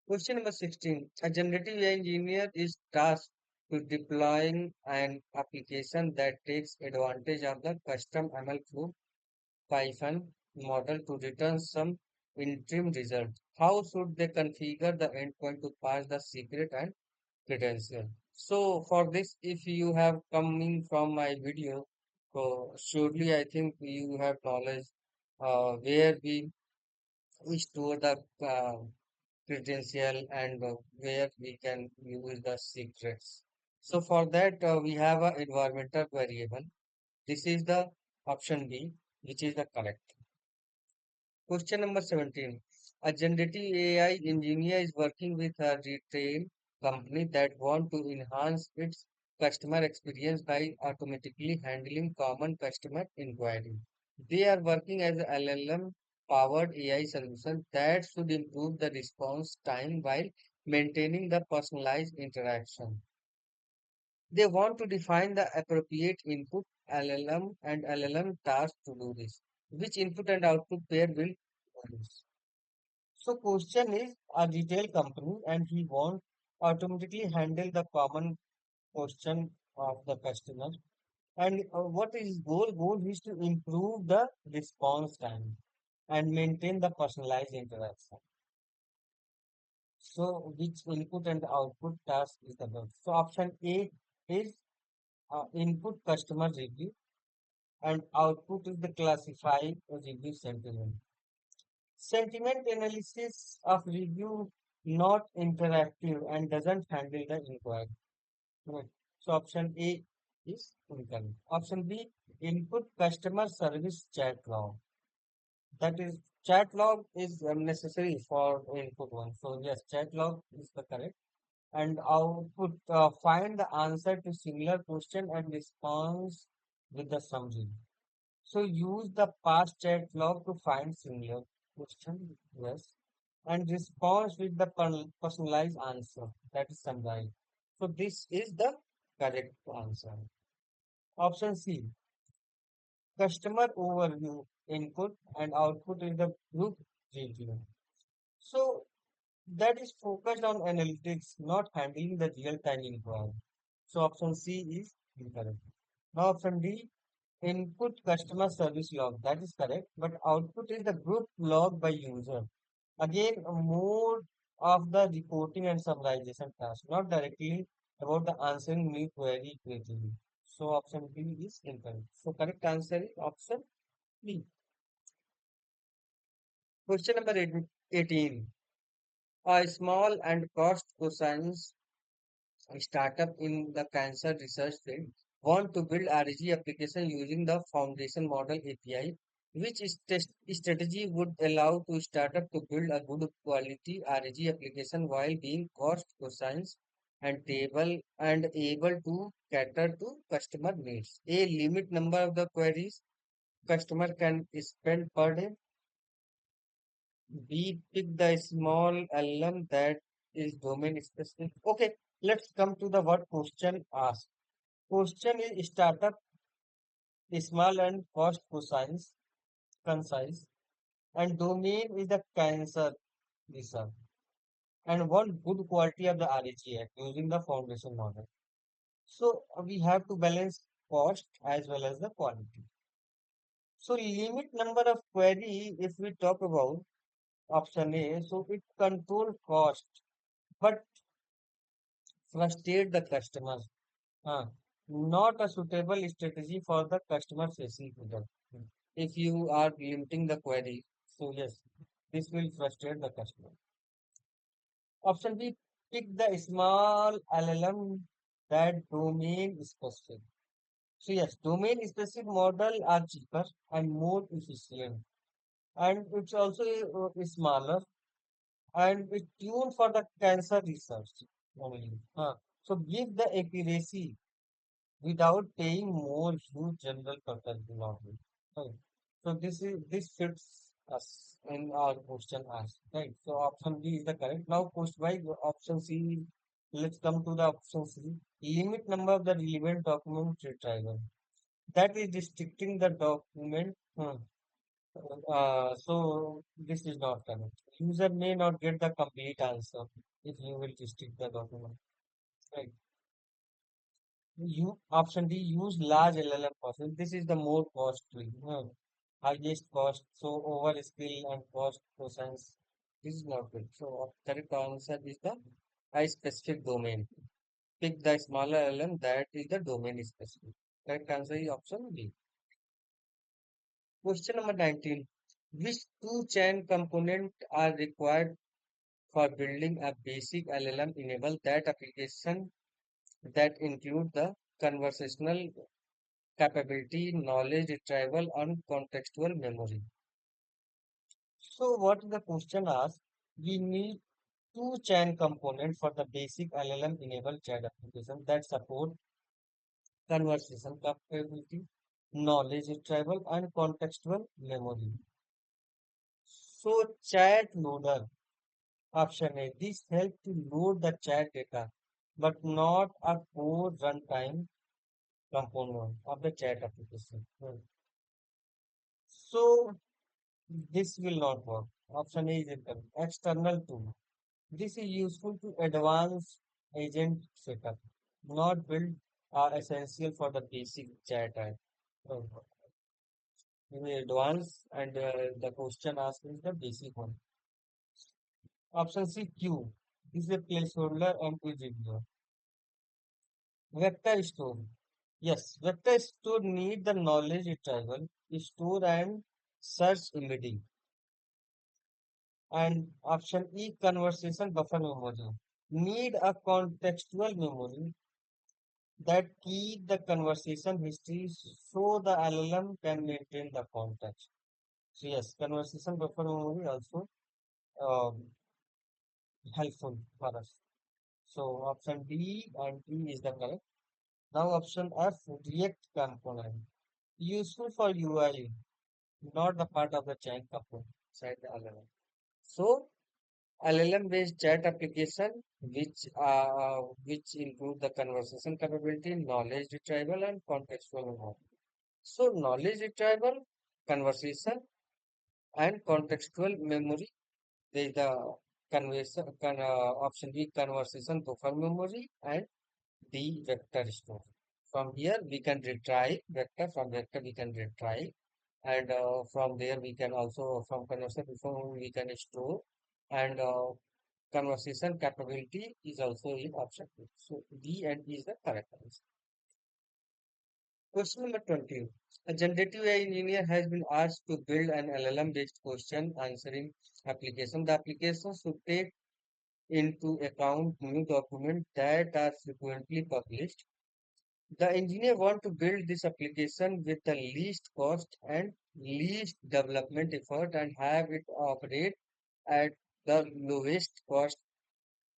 Question number 16. A generative AI engineer is tasked with deploying an application that takes advantage of the custom ML through Python model to return some interim result. How should they configure the endpoint to pass the secret and credential? So for this, if you have coming from my video, so surely I think you have knowledge where we store the credential and where we can use the secrets. So for that, we have a environmental variable. This is the option B, which is the correct. Question number 17. A generative AI engineer is working with a retail company that want to enhance its customer experience by automatically handling common customer inquiry. They are working as a LLM powered AI solution that should improve the response time while maintaining the personalized interaction. They want to define the appropriate input LLM and LLM task to do this. Which input and output pair will use? So question is a retail company and he wants automatically handle the common question of the customer. And what is his goal? Goal is to improve the response time and maintain the personalized interaction. So which input and output task is the best? So option A is input customer review and output is the classify review sentiment. Sentiment analysis of review not interactive and doesn't handle the inquiry. Right. So option A is incorrect. Option B, input customer service chat log. That is chat log is necessary for input one. So yes, chat log is the correct. And output find the answer to similar question and response with the summary. So use the past chat log to find similar question. Yes. And response with the personalized answer. That is summarized. So this is the correct answer. Option C, customer overview input and output is the group review. So that is focused on analytics, not handling the real-time inquiry. So option C is incorrect. Now option D, input customer service log. That is correct, but output is the group log by user. Again, more of the reporting and summarization task, not directly about the answering new query creatively. So option B is incorrect. So correct answer is option B. Question number 18. A small and cost conscious startup in the cancer research field want to build RG application using the foundation model API, which is strategy would allow to startup to build a good quality RG application while being cost conscious and able to cater to customer needs. A limit number of the queries customer can spend per day. We pick the small LM that is domain specific. Okay, let's come to the what question asked. Question is startup small and cost concise, and domain is the cancer research. And one good quality of the RAG using the foundation model. So we have to balance cost as well as the quality. So limit number of query if we talk about option A, so it control cost but frustrate the customers. Not a suitable strategy for the customer facing product. If you are limiting the query, so yes, this will frustrate the customer. Option B, pick the small LLM that domain specific. So yes, domain specific model are cheaper and more efficient, and it's also smaller and it's tuned for the cancer research only. So give the accuracy without paying more huge general purpose lottery. Right. So this fits us in our question asked. Right. So option B is the correct. Now post by option C. Let's come to the option C. Limit number of the relevant document retrieval. That is restricting the document. So this is not correct. User may not get the complete answer if you will restrict the document. Right. Option D, use large LLM process. This is the more costly, highest cost. So over skill and cost process. This is not good. So correct answer is the high specific domain. Pick the smaller LLM that is the domain specific. Correct answer is option B. Question number 19. Which two chain components are required for building a basic LLM enable that application that include the conversational capability, knowledge retrieval, and contextual memory? So what the question asks, we need two chain components for the basic LLM enabled chat application that support conversation capability, knowledge retrieval, and contextual memory. So chat loader, option A, this help to load the chat data, but not a core runtime component of the chat application. So this will not work. Option A is incorrect. External tool. This is useful to advance agent setup, not build are essential for the basic chat. Uh, Advanced and the question asked is the basic one. Option C, Q. This is a placeholder and is reviewer. Vector store. Yes, vector store need the knowledge retrieval, store and search embedding. And option E, conversation buffer memory. Need a contextual memory that keep the conversation history so the LLM can maintain the context. So yes, conversation buffer memory also um, helpful for us. So option D and E is the correct. Now option F, React component. Useful for UI, not the part of the chain component inside the LLM. So LLM based chat application which include the conversation capability, knowledge retrieval, and contextual memory. So knowledge retrieval, conversation, and contextual memory. There is the option B, conversation buffer memory, and D, vector store. From here we can retry vector. From vector we can retry, and from there we can also from conversation buffer memory we can store, and conversation capability is also in option two. So D and E is the correct answer. Question number 20. A generative AI engineer has been asked to build an LLM based question answering application. The application should take into account new documents that are frequently published. The engineer want to build this application with the least cost and least development effort and have it operate at the lowest cost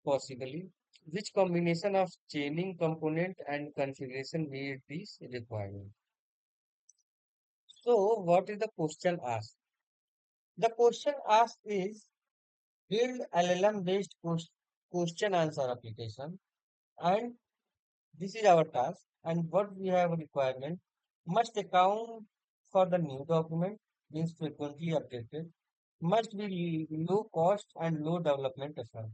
possibly. Which combination of chaining component and configuration meet these requirements? So, what is the question asked? The question asked is build LLM based question answer application, and this is our task. And what we have a requirement must account for the new document, means frequently updated, must be low cost and low development effort.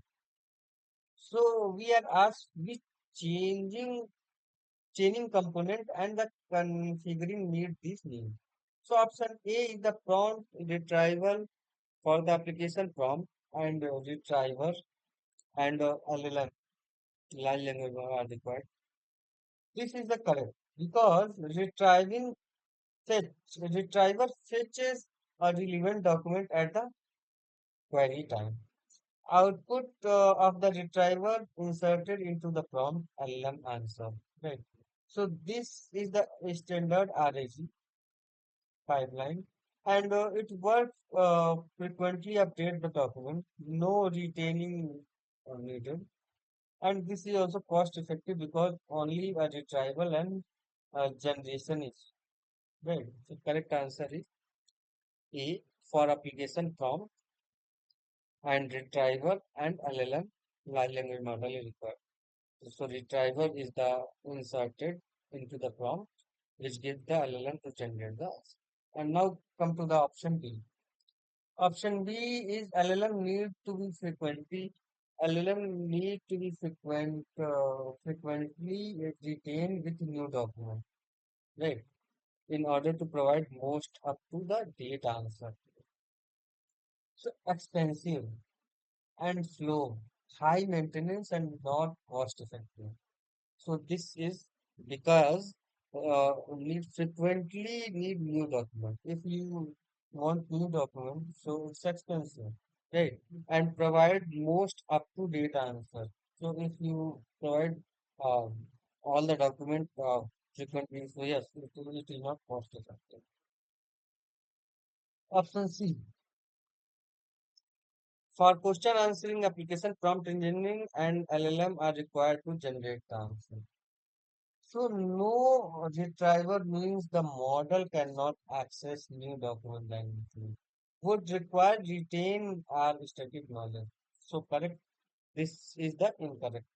So we are asked which changing chaining component and the configuring need this need. So option A is the prompt retrieval for the application prompt and retriever and LLM large language model are required. This is the correct because retriever fetches a relevant document at the query time. Output of the retriever inserted into the prompt LLM answer. Right. So this is the standard RAG pipeline, and it works frequently update the document, no retaining needed, and this is also cost effective because only a retrieval and generation is right. So correct answer is A for application prompt and retriever and LLM large language model is required. So retriever is the inserted into the prompt which gives the LLM to generate the answer. And now come to the option B. Option B is LLM need to be frequently retained with new document, right? In order to provide most up to the date answer. So expensive and slow, high maintenance and not cost effective. So this is because need new document. If you want new document, so it's expensive, right? And provide most up to date answer. So if you provide all the document frequently, so yes, it is not cost effective. Option C. For question answering application, prompt engineering and LLM are required to generate the answer. So no retriever means the model cannot access new document dynamically. Would require retain our static knowledge. So correct. This is the incorrect.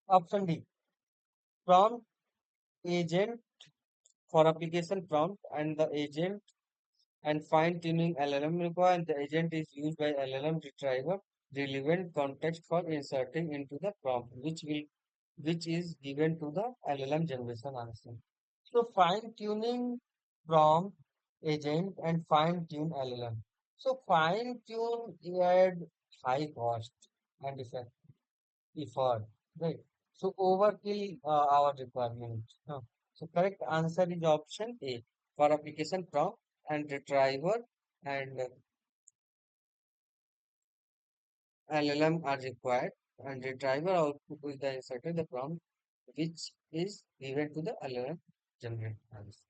Option D. Prompt agent for application prompt and the agent and fine-tuning LLM require and the agent is used by LLM retriever relevant context for inserting into the prompt which is given to the LLM generation answer. So fine-tuning prompt agent and fine-tune LLM. So fine-tune add high cost and effort, right? So overkill our requirement. No. So correct answer is option A for application prompt and retriever and LLM are required and retriever output is the inserted the prompt which is given to the LLM generate answer.